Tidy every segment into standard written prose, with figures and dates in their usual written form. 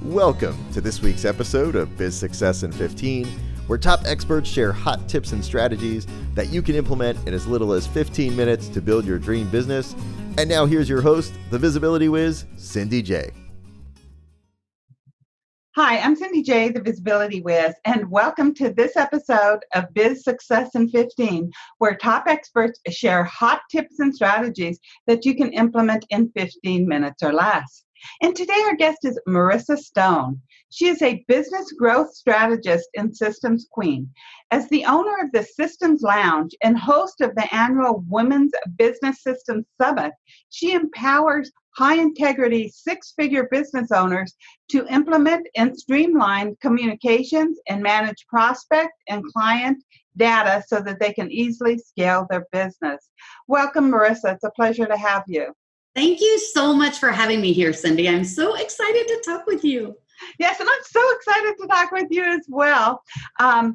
Welcome to this week's episode of Biz Success in 15, where top experts share hot tips and strategies that you can implement in as little as 15 minutes to build your dream business. And now here's your host, the Visibility Whiz, Cindy J. Hi, I'm Cindy J, the Visibility Whiz, and welcome to this episode of Biz Success in 15, where top experts share hot tips and strategies that you can implement in 15 minutes or less. And today our guest is Marissa Stone. She is a business growth strategist and systems queen. As the owner of the Systems Lounge and host of the annual Women's Business Systems Summit, she empowers high-integrity, six-figure business owners to implement and streamline communications and manage prospect and client data so that they can easily scale their business. Welcome, Marissa. It's a pleasure to have you. Thank you so much for having me here, Cindy. I'm so excited to talk with you. Yes, and I'm so excited to talk with you as well. I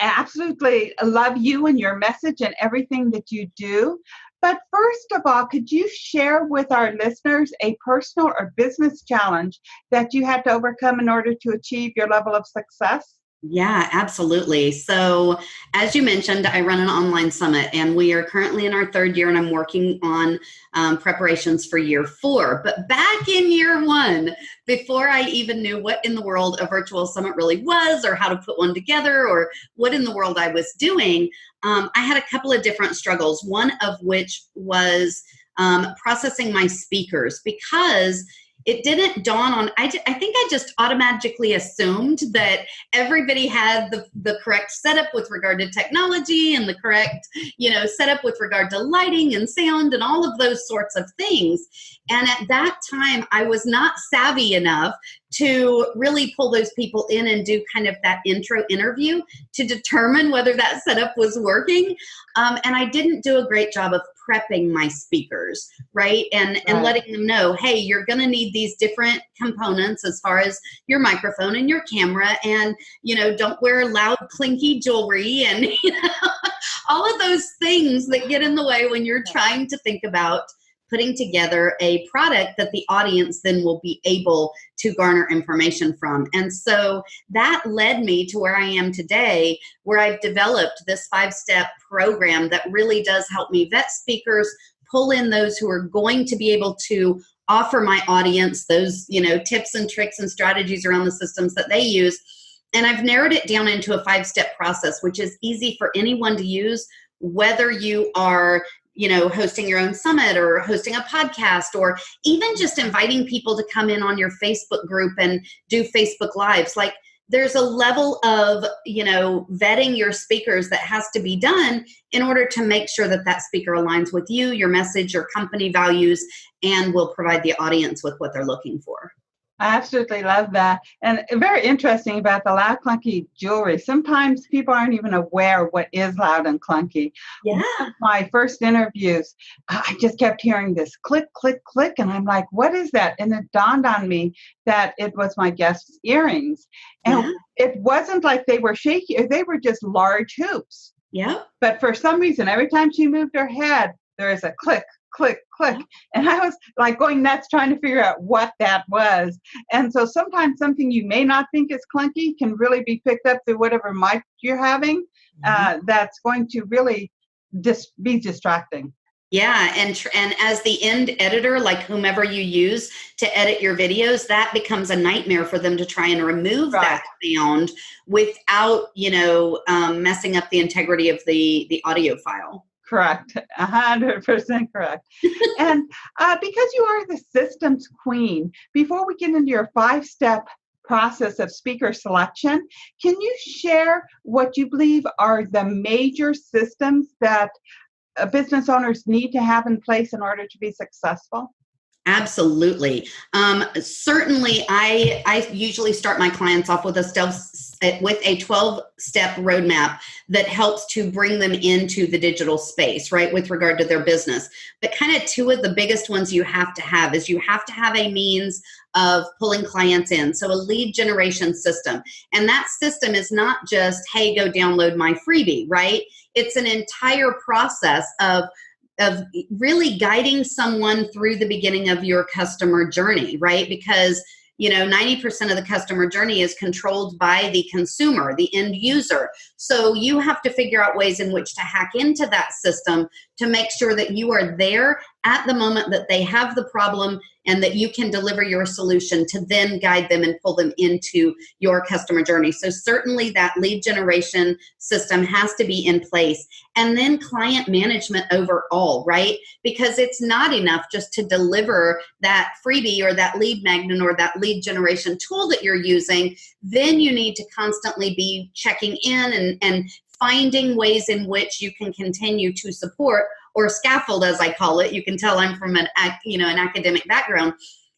absolutely love you and your message and everything that you do. But first of all, could you share with our listeners a personal or business challenge that you had to overcome in order to achieve your level of success? Yeah, absolutely. So as you mentioned, I run an online summit and we are currently in our third year and I'm working on preparations for year 4. But back in year 1, before I even knew what in the world a virtual summit really was or how to put one together or what in the world I was doing, I had a couple of different struggles, one of which was processing my speakers because it didn't dawn on, I think I just automatically assumed that everybody had the correct setup with regard to technology and the correct, setup with regard to lighting and sound and all of those sorts of things. And at that time, I was not savvy enough to really pull those people in and do kind of that intro interview to determine whether that setup was working. And I didn't do a great job of prepping my speakers, right? And letting them know, hey, you're going to need these different components as far as your microphone and your camera. And, don't wear loud, clinky jewelry and, all of those things that get in the way when you're trying to think about putting together a product that the audience then will be able to garner information from. And so that led me to where I am today, where I've developed this 5-step program that really does help me vet speakers, pull in those who are going to be able to offer my audience those, tips and tricks and strategies around the systems that they use. And I've narrowed it down into a 5-step process, which is easy for anyone to use, whether you are hosting your own summit or hosting a podcast or even just inviting people to come in on your Facebook group and do Facebook Lives. Like there's a level of, vetting your speakers that has to be done in order to make sure that that speaker aligns with you, your message, your company values, and will provide the audience with what they're looking for. I absolutely love that. And very interesting about the loud, clunky jewelry. Sometimes people aren't even aware what is loud and clunky. Yeah. One of my first interviews, I just kept hearing this click, click, click. And I'm like, what is that? And it dawned on me that it was my guest's earrings. And It wasn't like they were shaky. They were just large hoops. Yeah. But for some reason, every time she moved her head, there is a click, click, click. And I was like going nuts trying to figure out what that was. And so sometimes something you may not think is clunky can really be picked up through whatever mic you're having. That's going to really be distracting. Yeah. And as the end editor, like whomever you use to edit your videos, that becomes a nightmare for them to try and remove that sound without, messing up the integrity of the audio file. Correct. 100% correct. And because you are the systems queen, before we get into your 5-step process of speaker selection, can you share what you believe are the major systems that business owners need to have in place in order to be successful? Absolutely. Certainly, I usually start my clients off with a 12-step roadmap that helps to bring them into the digital space, right, with regard to their business. But kind of 2 of the biggest ones you have to have is you have to have a means of pulling clients in. So a lead generation system. And that system is not just, hey, go download my freebie, right? It's an entire process of really guiding someone through the beginning of your customer journey, right? Because 90% of the customer journey is controlled by the consumer, the end user. So you have to figure out ways in which to hack into that system to make sure that you are there at the moment that they have the problem and that you can deliver your solution to then guide them and pull them into your customer journey. So certainly that lead generation system has to be in place. And then client management overall, right? Because it's not enough just to deliver that freebie or that lead magnet or that lead generation tool that you're using. Then you need to constantly be checking in and finding ways in which you can continue to support or scaffold, as I call it. You can tell I'm from an academic background,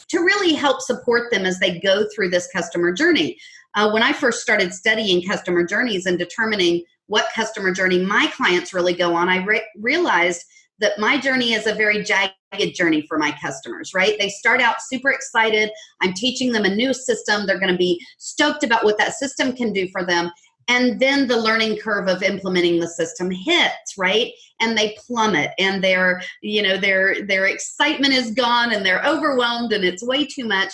to really help support them as they go through this customer journey. When I first started studying customer journeys and determining what customer journey my clients really go on, I realized that my journey is a very jagged journey for my customers, right? They start out super excited. I'm teaching them a new system. They're going to be stoked about what that system can do for them. And then the learning curve of implementing the system hits, right? And they plummet, and their excitement is gone, and they're overwhelmed, and it's way too much.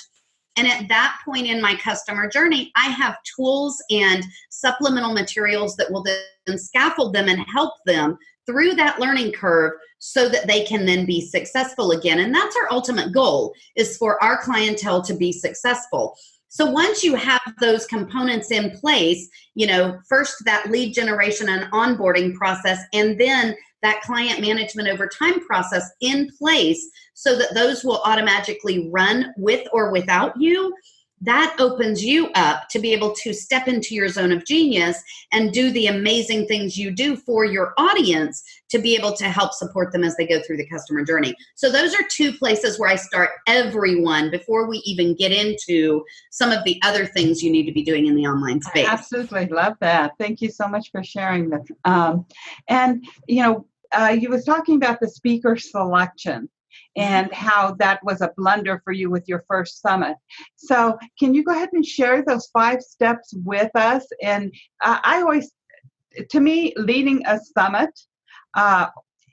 And at that point in my customer journey, I have tools and supplemental materials that will then scaffold them and help them through that learning curve so that they can then be successful again. And that's our ultimate goal, is for our clientele to be successful. So once you have those components in place, first that lead generation and onboarding process, and then that client management over time process in place so that those will automatically run with or without you, that opens you up to be able to step into your zone of genius and do the amazing things you do for your audience to be able to help support them as they go through the customer journey. So those are two places where I start everyone before we even get into some of the other things you need to be doing in the online space. I absolutely love that. Thank you so much for sharing this. You was talking about the speaker selection and how that was a blunder for you with your first summit. So can you go ahead and share those 5 steps with us? And to me, leading a summit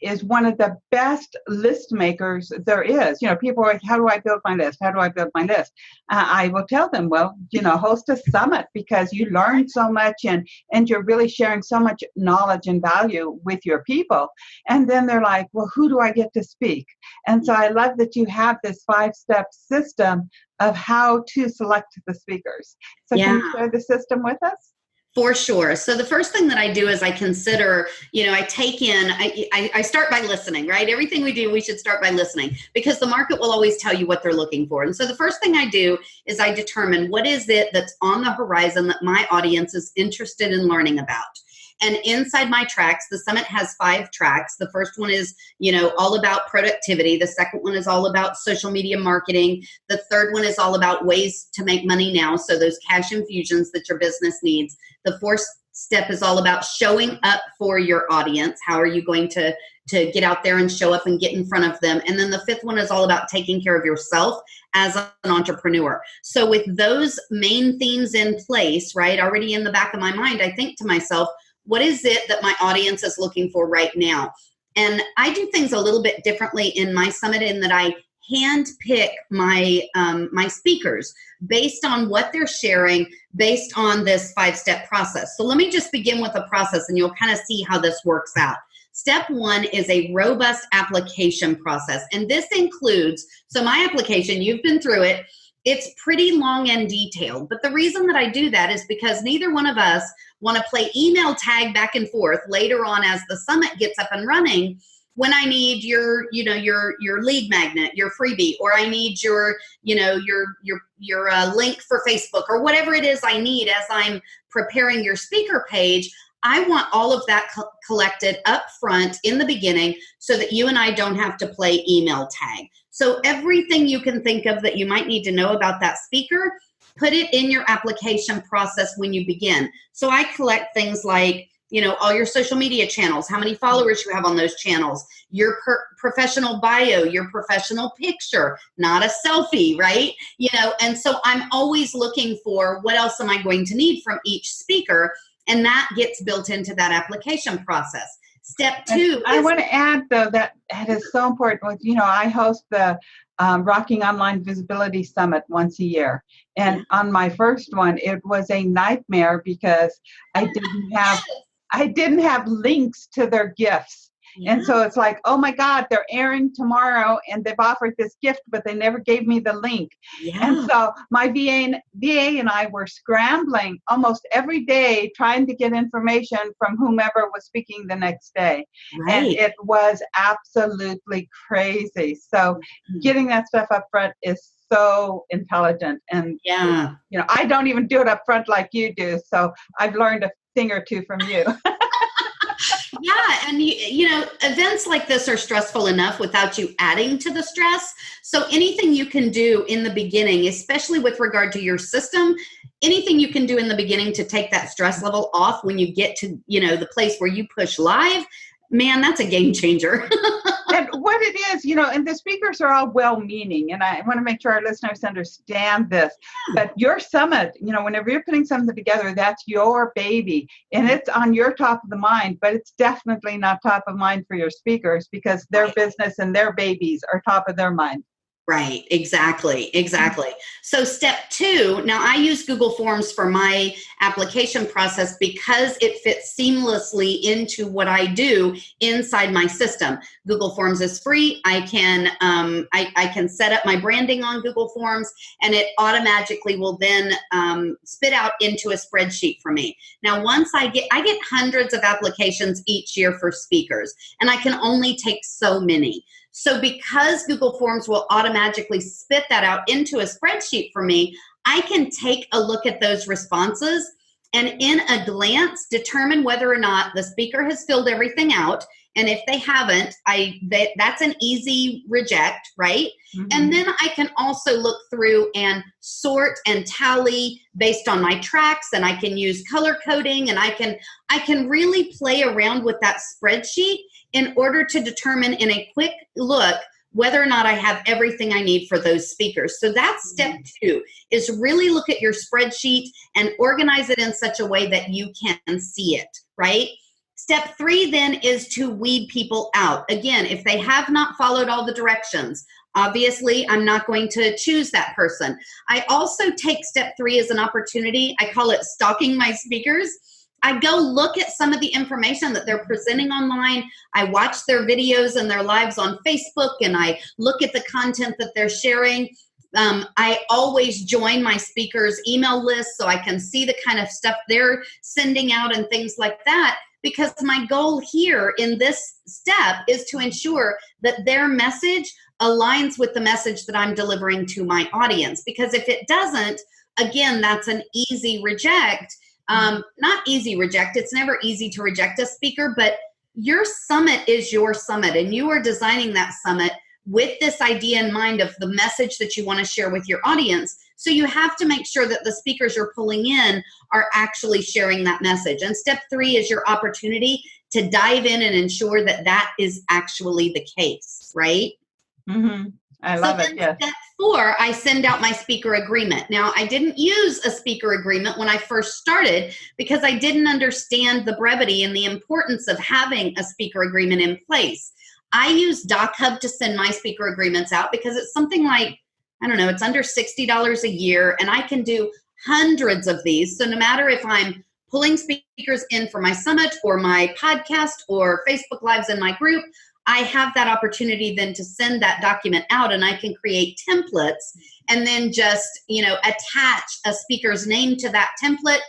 is one of the best list makers there is. People are like, how do I build my list? How do I build my list? I will tell them, host a summit, because you learn so much and you're really sharing so much knowledge and value with your people. And then they're like, well, who do I get to speak? And so I love that you have this 5-step system of how to select the speakers. So Can you share the system with us? For sure. So the first thing that I do is I consider, I start by listening, right? Everything we do, we should start by listening, because the market will always tell you what they're looking for. And so the first thing I do is I determine what is it that's on the horizon that my audience is interested in learning about. And inside my tracks, the summit has 5 tracks. The first one is, all about productivity. The second one is all about social media marketing. The third one is all about ways to make money now. So those cash infusions that your business needs. The fourth step is all about showing up for your audience. How are you going to get out there and show up and get in front of them? And then the 5th one is all about taking care of yourself as an entrepreneur. So with those main themes in place, right, already in the back of my mind, I think to myself, what is it that my audience is looking for right now? And I do things a little bit differently in my summit, in that I hand pick my speakers based on what they're sharing, based on this 5-step process. So let me just begin with a process, and you'll kind of see how this works out. Step 1 is a robust application process. And this includes, so my application, you've been through it, it's pretty long and detailed. But the reason that I do that is because neither one of us want to play email tag back and forth later on as the summit gets up and running, when I need your lead magnet, your freebie, or I need your link for Facebook, or whatever it is I need as I'm preparing your speaker page. I want all of that collected up front in the beginning so that you and I don't have to play email tag. So everything you can think of that you might need to know about that speaker, put it in your application process when you begin. So I collect things like, all your social media channels, how many followers you have on those channels, your professional bio, your professional picture, not a selfie, right? And so I'm always looking for what else am I going to need from each speaker, and that gets built into that application process. Step 2. I want to add, though, that is so important. I host the Rocking Online Visibility Summit once a year. And on my first one, it was a nightmare because I didn't have links to their gifts. Yeah. And so it's like, oh my God, they're airing tomorrow and they've offered this gift, but they never gave me the link. Yeah. And so my VA and I were scrambling almost every day trying to get information from whomever was speaking the next day. Right. And it was absolutely crazy. So getting that stuff up front is so intelligent. And I don't even do it up front like you do. So I've learned a thing or two from you. Yeah. And, events like this are stressful enough without you adding to the stress. So anything you can do in the beginning, especially with regard to your system, anything you can do in the beginning to take that stress level off when you get to, the place where you push live, man, that's a game changer. And what it is, and the speakers are all well-meaning, and I want to make sure our listeners understand this. But your summit, whenever you're putting something together, that's your baby, and it's on your top of the mind, but it's definitely not top of mind for your speakers because their business and their babies are top of their mind. Right. Exactly. So step 2, now I use Google Forms for my application process because it fits seamlessly into what I do inside my system. Google Forms is free. I can set up my branding on Google Forms and it automatically will then spit out into a spreadsheet for me. Now, once I get hundreds of applications each year for speakers, and I can only take so many. So because Google Forms will automatically spit that out into a spreadsheet for me, I can take a look at those responses and in a glance determine whether or not the speaker has filled everything out. And if they haven't, that's an easy reject, right? Mm-hmm. And then I can also look through and sort and tally based on my tracks, and I can use color coding, and I can really play around with that spreadsheet in order to determine in a quick look whether or not I have everything I need for those speakers. So that's step 2, is really look at your spreadsheet and organize it in such a way that you can see it, right? Step 3 then is to weed people out. Again, if they have not followed all the directions, obviously I'm not going to choose that person. I also take step 3 as an opportunity. I call it stalking my speakers. I go look at some of the information that they're presenting online. I watch their videos and their lives on Facebook, and I look at the content that they're sharing. I always join my speakers' email list so I can see the kind of stuff they're sending out and things like that, because my goal here in this step is to ensure that their message aligns with the message that I'm delivering to my audience. Because if it doesn't, again, that's an easy reject. Not easy reject. It's never easy to reject a speaker, but your summit is your summit, and you are designing that summit with this idea in mind of the message that you want to share with your audience. So you have to make sure that the speakers you're pulling in are actually sharing that message. And step 3 is your opportunity to dive in and ensure that that is actually the case, right? Mm-hmm. I love it. Yes. Step 4, I send out my speaker agreement. Now, I didn't use a speaker agreement when I first started because I didn't understand the brevity and the importance of having a speaker agreement in place. I use DocHub to send my speaker agreements out because it's something like, I don't know, it's under $60 a year, and I can do hundreds of these. So no matter if I'm pulling speakers in for my summit or my podcast or Facebook Lives in my group, I have that opportunity then to send that document out, and I can create templates and then just, attach a speaker's name to that template,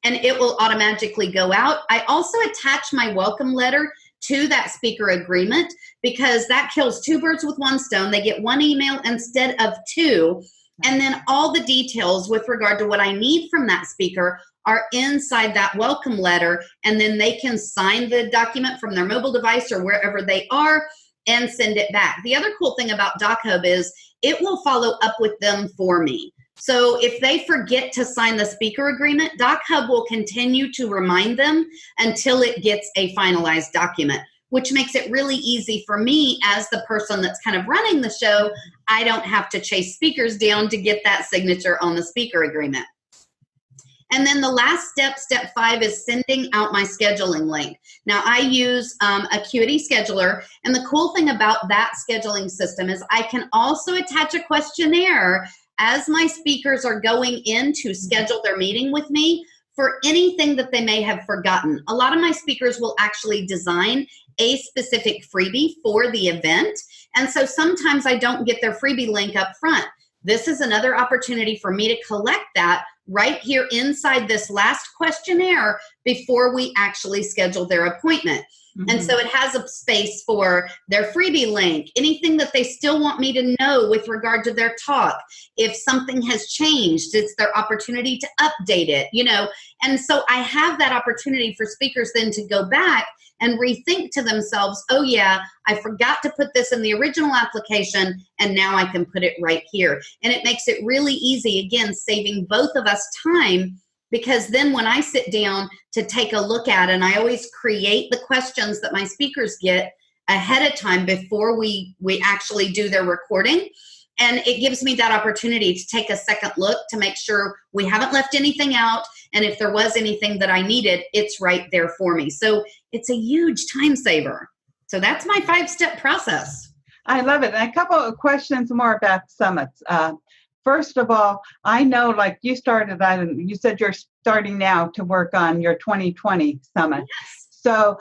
and it will automatically go out. I also attach my welcome letter to that speaker agreement because that kills 2 birds with 1 stone. They get 1 email instead of 2. And then all the details with regard to what I need from that speaker are inside that welcome letter, and then they can sign the document from their mobile device or wherever they are and send it back. The other cool thing about DocHub is it will follow up with them for me. So if they forget to sign the speaker agreement, DocHub will continue to remind them until it gets a finalized document, which makes it really easy for me as the person that's kind of running the show. I don't have to chase speakers down to get that signature on the speaker agreement. And then the last step, step 5, is sending out my scheduling link. Now, I use Acuity Scheduler, and the cool thing about that scheduling system is I can also attach a questionnaire as my speakers are going in to schedule their meeting with me for anything that they may have forgotten. A lot of my speakers will actually design a specific freebie for the event, and so sometimes I don't get their freebie link up front. This is another opportunity for me to collect that right here inside this last questionnaire before we actually schedule their appointment. Mm-hmm. And so it has a space for their freebie link, anything that they still want me to know with regard to their talk. If something has changed, it's their opportunity to update it, And so I have that opportunity for speakers then to go back and rethink to themselves, oh yeah, I forgot to put this in the original application, and now I can put it right here. And it makes it really easy, again, saving both of us time, because then when I sit down to take a look at, and I always create the questions that my speakers get ahead of time before we actually do their recording. And it gives me that opportunity to take a second look to make sure we haven't left anything out. And if there was anything that I needed, it's right there for me. So it's a huge time saver. So that's my 5-step process. I love it. And a couple of questions more about summits. First of all, I know like you said you're starting now to work on your 2020 summit. Yes. So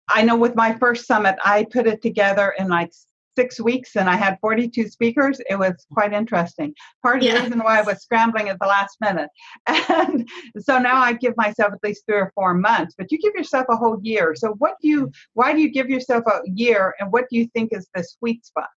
I know with my first summit, I put it together in like 6 weeks, and I had 42 speakers. It was quite interesting. Part of the reason why I was scrambling at the last minute. And so now I give myself at least 3 or 4 months, but you give yourself a whole year. So why do you give yourself a year, and what do you think is the sweet spot?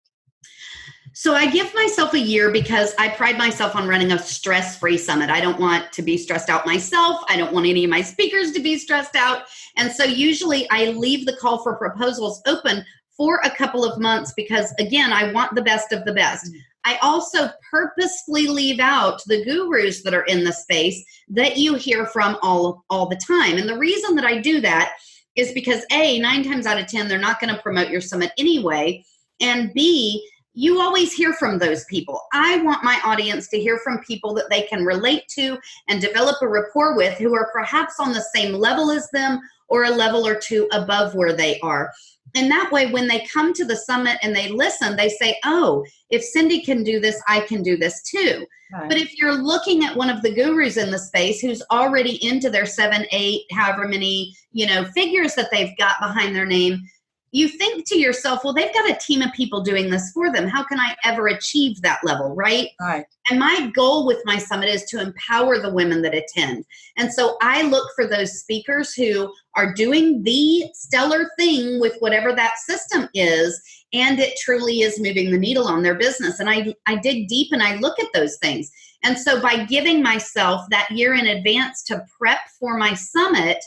So I give myself a year because I pride myself on running a stress-free summit. I don't want to be stressed out myself. I don't want any of my speakers to be stressed out. And so usually I leave the call for proposals open for a couple of months because, again, I want the best of the best. I also purposefully leave out the gurus that are in the space that you hear from all the time. And the reason that I do that is because A, 9 times out of 10, they're not going to promote your summit anyway. And B, you always hear from those people. I want my audience to hear from people that they can relate to and develop a rapport with, who are perhaps on the same level as them or a level or two above where they are. And that way, when they come to the summit and they listen, they say, oh, if Cindy can do this, I can do this too. Right. But if you're looking at one of the gurus in the space who's already into their 7, 8, however many, figures that they've got behind their name, you think to yourself, well, they've got a team of people doing this for them. How can I ever achieve that level, right? Right. And my goal with my summit is to empower the women that attend. And so I look for those speakers who are doing the stellar thing with whatever that system is, and it truly is moving the needle on their business. And I dig deep and I look at those things. And so by giving myself that year in advance to prep for my summit,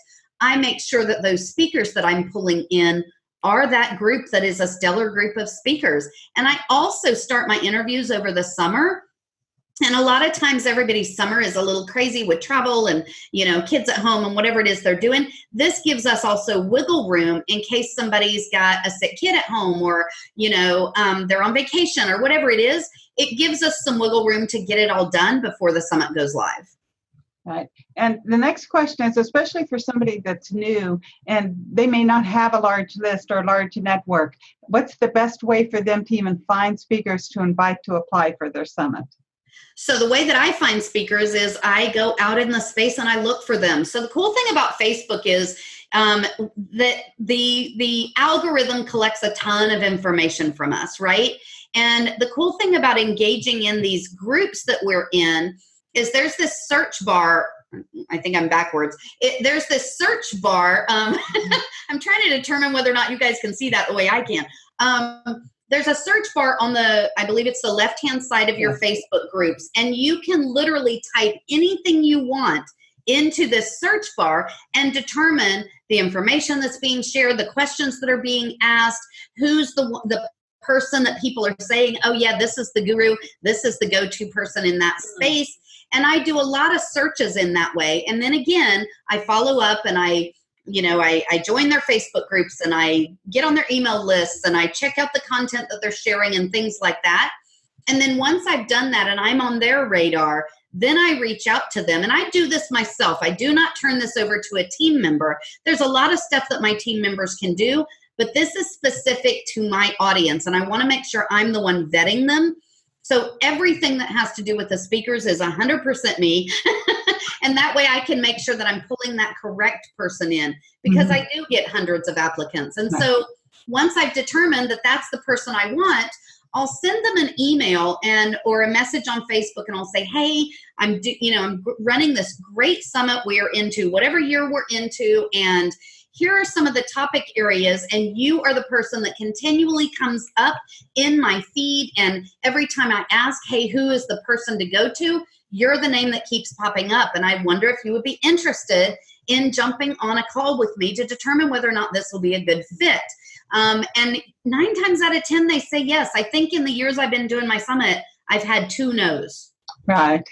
I make sure that those speakers that I'm pulling in are that group that is a stellar group of speakers. And I also start my interviews over the summer. And a lot of times everybody's summer is a little crazy with travel and, kids at home and whatever it is they're doing. This gives us also wiggle room in case somebody's got a sick kid at home or, they're on vacation or whatever it is. It gives us some wiggle room to get it all done before the summit goes live. Right. And the next question is, especially for somebody that's new and they may not have a large list or large network, what's the best way for them to even find speakers to invite to apply for their summit? So the way that I find speakers is I go out in the space and I look for them. So the cool thing about Facebook is that the algorithm collects a ton of information from us, right? And the cool thing about engaging in these groups that we're in is there's this search bar. I think I'm backwards. There's this search bar. I'm trying to determine whether or not you guys can see that the way I can. There's a search bar on I believe it's the left-hand side of your Facebook groups. And you can literally type anything you want into this search bar and determine the information that's being shared, the questions that are being asked, who's the person that people are saying, oh yeah, this is the guru, this is the go-to person in that space. And I do a lot of searches in that way. And then again, I follow up and I join their Facebook groups and I get on their email lists and I check out the content that they're sharing and things like that. And then once I've done that and I'm on their radar, Then I reach out to them, and I do this myself. I do not turn this over to a team member. There's a lot of stuff that my team members can do, but this is specific to my audience, and I want to make sure I'm the one vetting them. So everything that has to do with the speakers is 100% me. And that way I can make sure that I'm pulling that correct person in, because I do get hundreds of applicants. And so once I've determined that that's the person I want, I'll send them an email or a message on Facebook, and I'll say, hey, I'm running this great summit we are into, whatever year we're into, and here are some of the topic areas, and you are the person that continually comes up in my feed, and every time I ask, hey, who is the person to go to, you're the name that keeps popping up, and I wonder if you would be interested in jumping on a call with me to determine whether or not this will be a good fit. And 9 times out of 10, they say yes. I think in the years I've been doing my summit, I've had 2 no's. Right.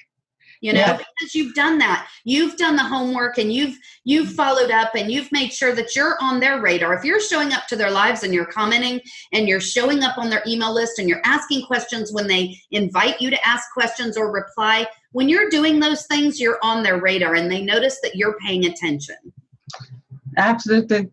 Because you've done that. You've done the homework, and you've followed up, and you've made sure that you're on their radar. If you're showing up to their lives and you're commenting and you're showing up on their email list and you're asking questions when they invite you to ask questions or reply, when you're doing those things, you're on their radar, and they notice that you're paying attention. Absolutely.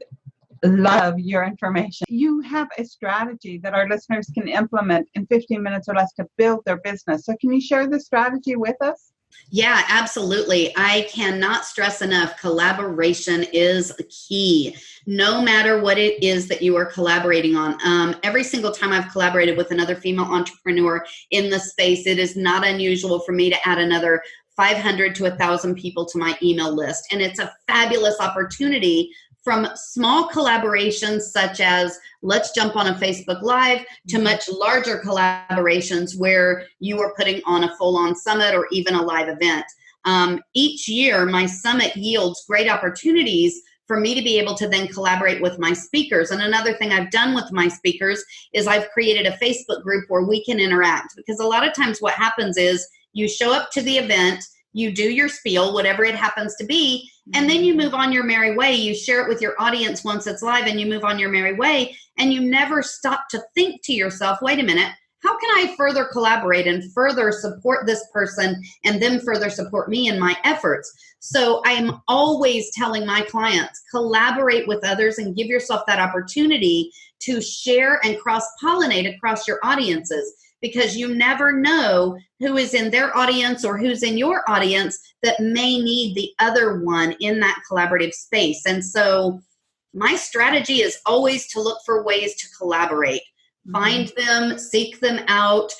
Love your information. You have a strategy that our listeners can implement in 15 minutes or less to build their business. So can you share the strategy with us? Yeah, absolutely. I cannot stress enough, collaboration is key, no matter what it is that you are collaborating on. Every single time I've collaborated with another female entrepreneur in the space, it is not unusual for me to add another 500 to 1,000 people to my email list. And it's a fabulous opportunity, from small collaborations such as let's jump on a Facebook Live to much larger collaborations where you are putting on a full-on summit or even a live event. Each year, my summit yields great opportunities for me to be able to then collaborate with my speakers. And another thing I've done with my speakers is I've created a Facebook group where we can interact, because a lot of times what happens is you show up to the event, you do your spiel, whatever it happens to be, and then you move on your merry way. You share it with your audience once it's live, and you move on your merry way, and you never stop to think to yourself, wait a minute, how can I further collaborate and further support this person and them further support me in my efforts? So I am always telling my clients, collaborate with others and give yourself that opportunity to share and cross-pollinate across your audiences, because you never know who is in their audience or who's in your audience that may need the other one in that collaborative space. And so my strategy is always to look for ways to collaborate. Find them, seek them out,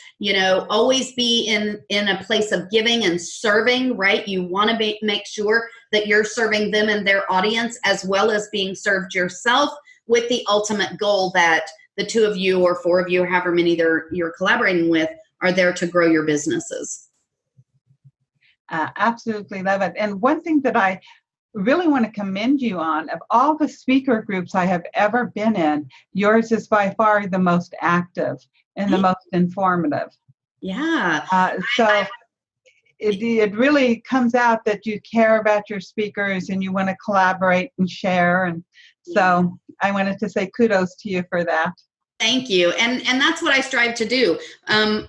always be in a place of giving and serving, right? You want to make sure that you're serving them and their audience as well as being served yourself, with the ultimate goal that the 2 of you or 4 of you, or however many you're collaborating with, are there to grow your businesses. Absolutely love it. And one thing that I really want to commend you on, of all the speaker groups I have ever been in, yours is by far the most active and the most informative. Yeah. So it really comes out that you care about your speakers and you want to collaborate and share. And so I wanted to say kudos to you for that. Thank you. And that's what I strive to do.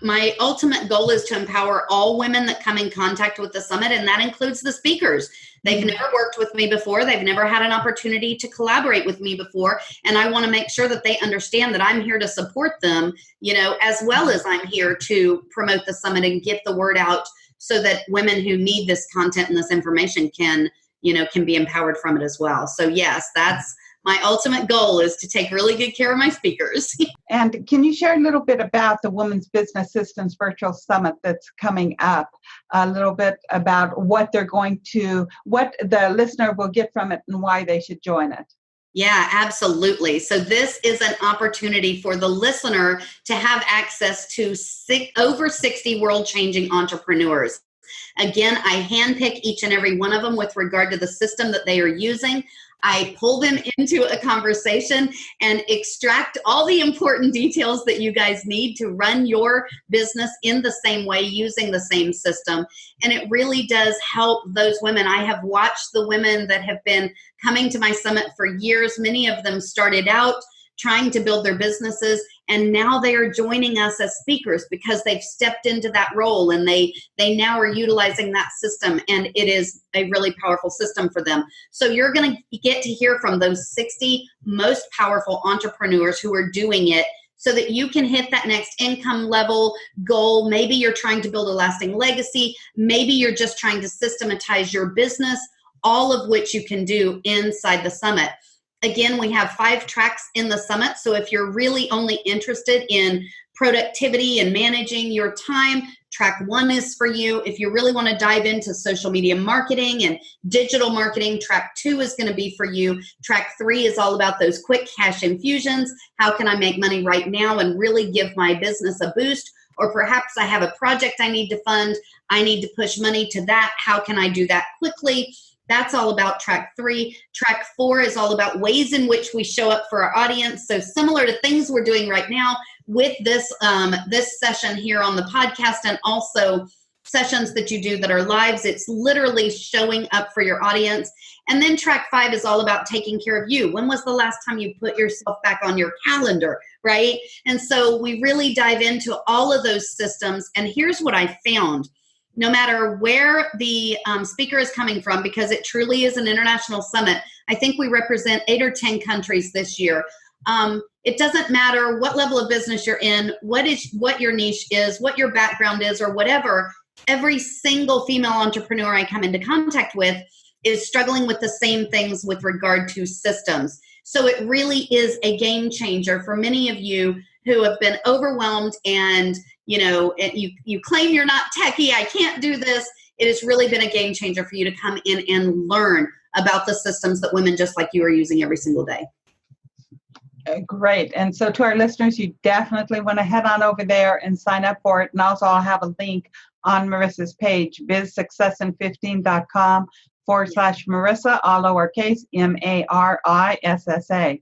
My ultimate goal is to empower all women that come in contact with the summit, and that includes the speakers. They've never worked with me before. They've never had an opportunity to collaborate with me before. And I want to make sure that they understand that I'm here to support them, as well as I'm here to promote the summit and get the word out so that women who need this content and this information can be empowered from it as well. So yes, that's my ultimate goal, is to take really good care of my speakers. And can you share a little bit about the Women's Business Systems Virtual Summit that's coming up? A little bit about what the listener will get from it and why they should join it. Yeah, absolutely. So this is an opportunity for the listener to have access to over 60 world-changing entrepreneurs. Again, I handpick each and every one of them with regard to the system that they are using. I pull them into a conversation and extract all the important details that you guys need to run your business in the same way, using the same system. And it really does help those women. I have watched the women that have been coming to my summit for years. Many of them started out trying to build their businesses, And now they are joining us as speakers because they've stepped into that role, and they now are utilizing that system, and it is a really powerful system for them. So you're going to get to hear from those 60 most powerful entrepreneurs who are doing it, so that you can hit that next income level goal. Maybe you're trying to build a lasting legacy. Maybe you're just trying to systematize your business, all of which you can do inside the summit. Again, we have 5 tracks in the summit. So if you're really only interested in productivity and managing your time, track 1 is for you. If you really want to dive into social media marketing and digital marketing, track 2 is going to be for you. Track 3 is all about those quick cash infusions. How can I make money right now and really give my business a boost? Or perhaps I have a project I need to fund. I need to push money to that. How can I do that quickly? That's all about track 3. Track 4 is all about ways in which we show up for our audience. So similar to things we're doing right now with this session here on the podcast, and also sessions that you do that are lives. It's literally showing up for your audience. And then track 5 is all about taking care of you. When was the last time you put yourself back on your calendar, right? And so we really dive into all of those systems. And here's what I found. No matter where the speaker is coming from, because it truly is an international summit, I think we represent 8 or 10 countries this year. It doesn't matter what level of business you're in, what your niche is, what your background is, or whatever. Every single female entrepreneur I come into contact with is struggling with the same things with regard to systems. So it really is a game changer for many of you who have been overwhelmed, and you claim you're not techie, I can't do this. It has really been a game changer for you to come in and learn about the systems that women just like you are using every single day. Great. And so to our listeners, you definitely want to head on over there and sign up for it. And also I'll have a link on Marissa's page, bizsuccessin15.com/Marissa, all lowercase, Marissa.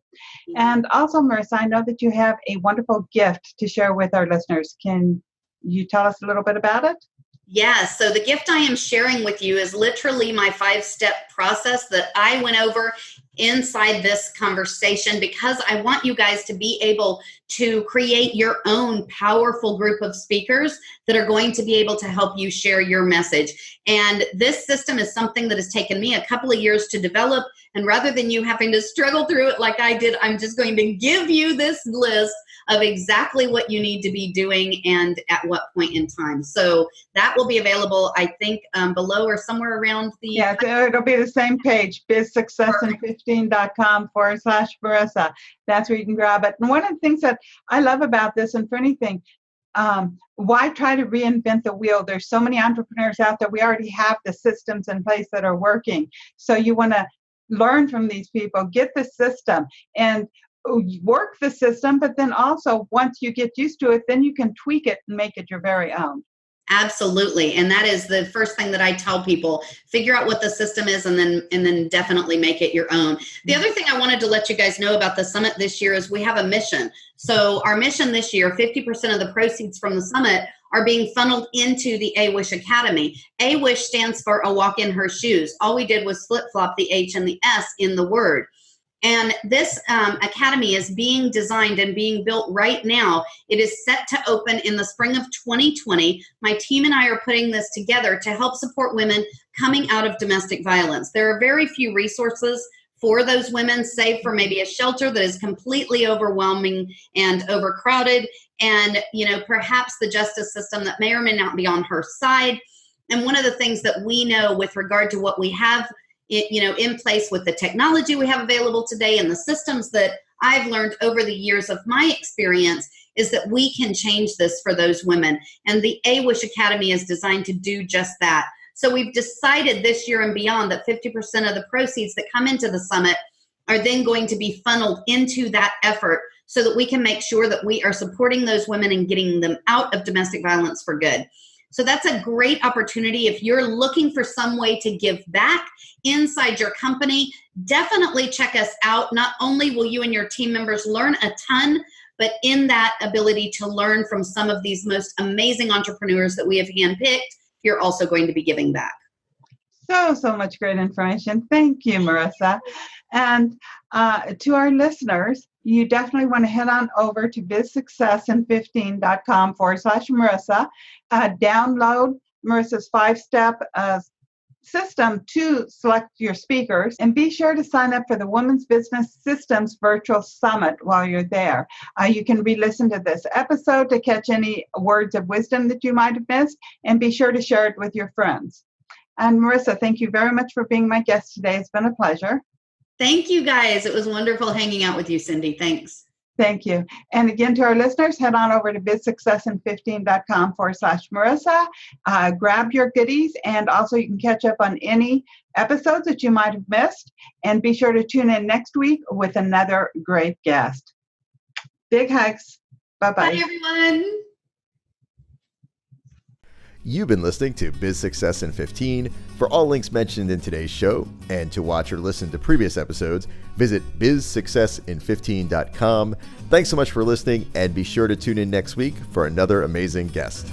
And also, Marissa, I know that you have a wonderful gift to share with our listeners. Can you tell us a little bit about it? Yes. So the gift I am sharing with you is literally my 5-step process that I went over inside this conversation, because I want you guys to be able to create your own powerful group of speakers that are going to be able to help you share your message. And this system is something that has taken me a couple of years to develop. And rather than you having to struggle through it like I did, I'm just going to give you this list of exactly what you need to be doing and at what point in time. So that will be available, I think, below or somewhere around the... Yeah, it'll be the same page, bizsuccessin15.com/Marissa. That's where you can grab it. And one of the things that I love about this, and for anything, why try to reinvent the wheel? There's so many entrepreneurs out there. We already have the systems in place that are working. So you want to learn from these people, get the system, and work the system, but then also once you get used to it, then you can tweak it and make it your very own. Absolutely. And that is the first thing that I tell people. Figure out what the system is, and then definitely make it your own. The other thing I wanted to let you guys know about the summit this year is we have a mission. So our mission this year, 50% of the proceeds from the summit are being funneled into the A-Wish Academy. A-Wish stands for a walk in her shoes. All we did was flip-flop the H and the S in the word. And this academy is being designed and being built right now. It is set to open in the spring of 2020. My team and I are putting this together to help support women coming out of domestic violence. There are very few resources for those women, save for maybe a shelter that is completely overwhelming and overcrowded, and perhaps the justice system that may or may not be on her side. And one of the things that we know with regard to what we have in place with the technology we have available today and the systems that I've learned over the years of my experience is that we can change this for those women. And the A-Wish Academy is designed to do just that. So we've decided this year and beyond that 50% of the proceeds that come into the summit are then going to be funneled into that effort so that we can make sure that we are supporting those women and getting them out of domestic violence for good. So that's a great opportunity. If you're looking for some way to give back inside your company, definitely check us out. Not only will you and your team members learn a ton, but in that ability to learn from some of these most amazing entrepreneurs that we have handpicked, you're also going to be giving back. So much great information. Thank you, Marissa. And to our listeners, you definitely want to head on over to bizsuccessin15.com/Marissa. Download Marissa's 5-step system to select your speakers, and be sure to sign up for the Women's Business Systems Virtual Summit while you're there. You can re-listen to this episode to catch any words of wisdom that you might have missed, and be sure to share it with your friends. And Marissa, thank you very much for being my guest today. It's been a pleasure. Thank you, guys. It was wonderful hanging out with you, Cindy. Thanks. Thank you. And again, to our listeners, head on over to bizsuccessin15.com/Marissa. Grab your goodies, and also you can catch up on any episodes that you might have missed. And be sure to tune in next week with another great guest. Big hugs. Bye-bye. Bye, everyone. You've been listening to Biz Success in 15. For all links mentioned in today's show, and to watch or listen to previous episodes, visit bizsuccessin15.com. Thanks so much for listening, and be sure to tune in next week for another amazing guest.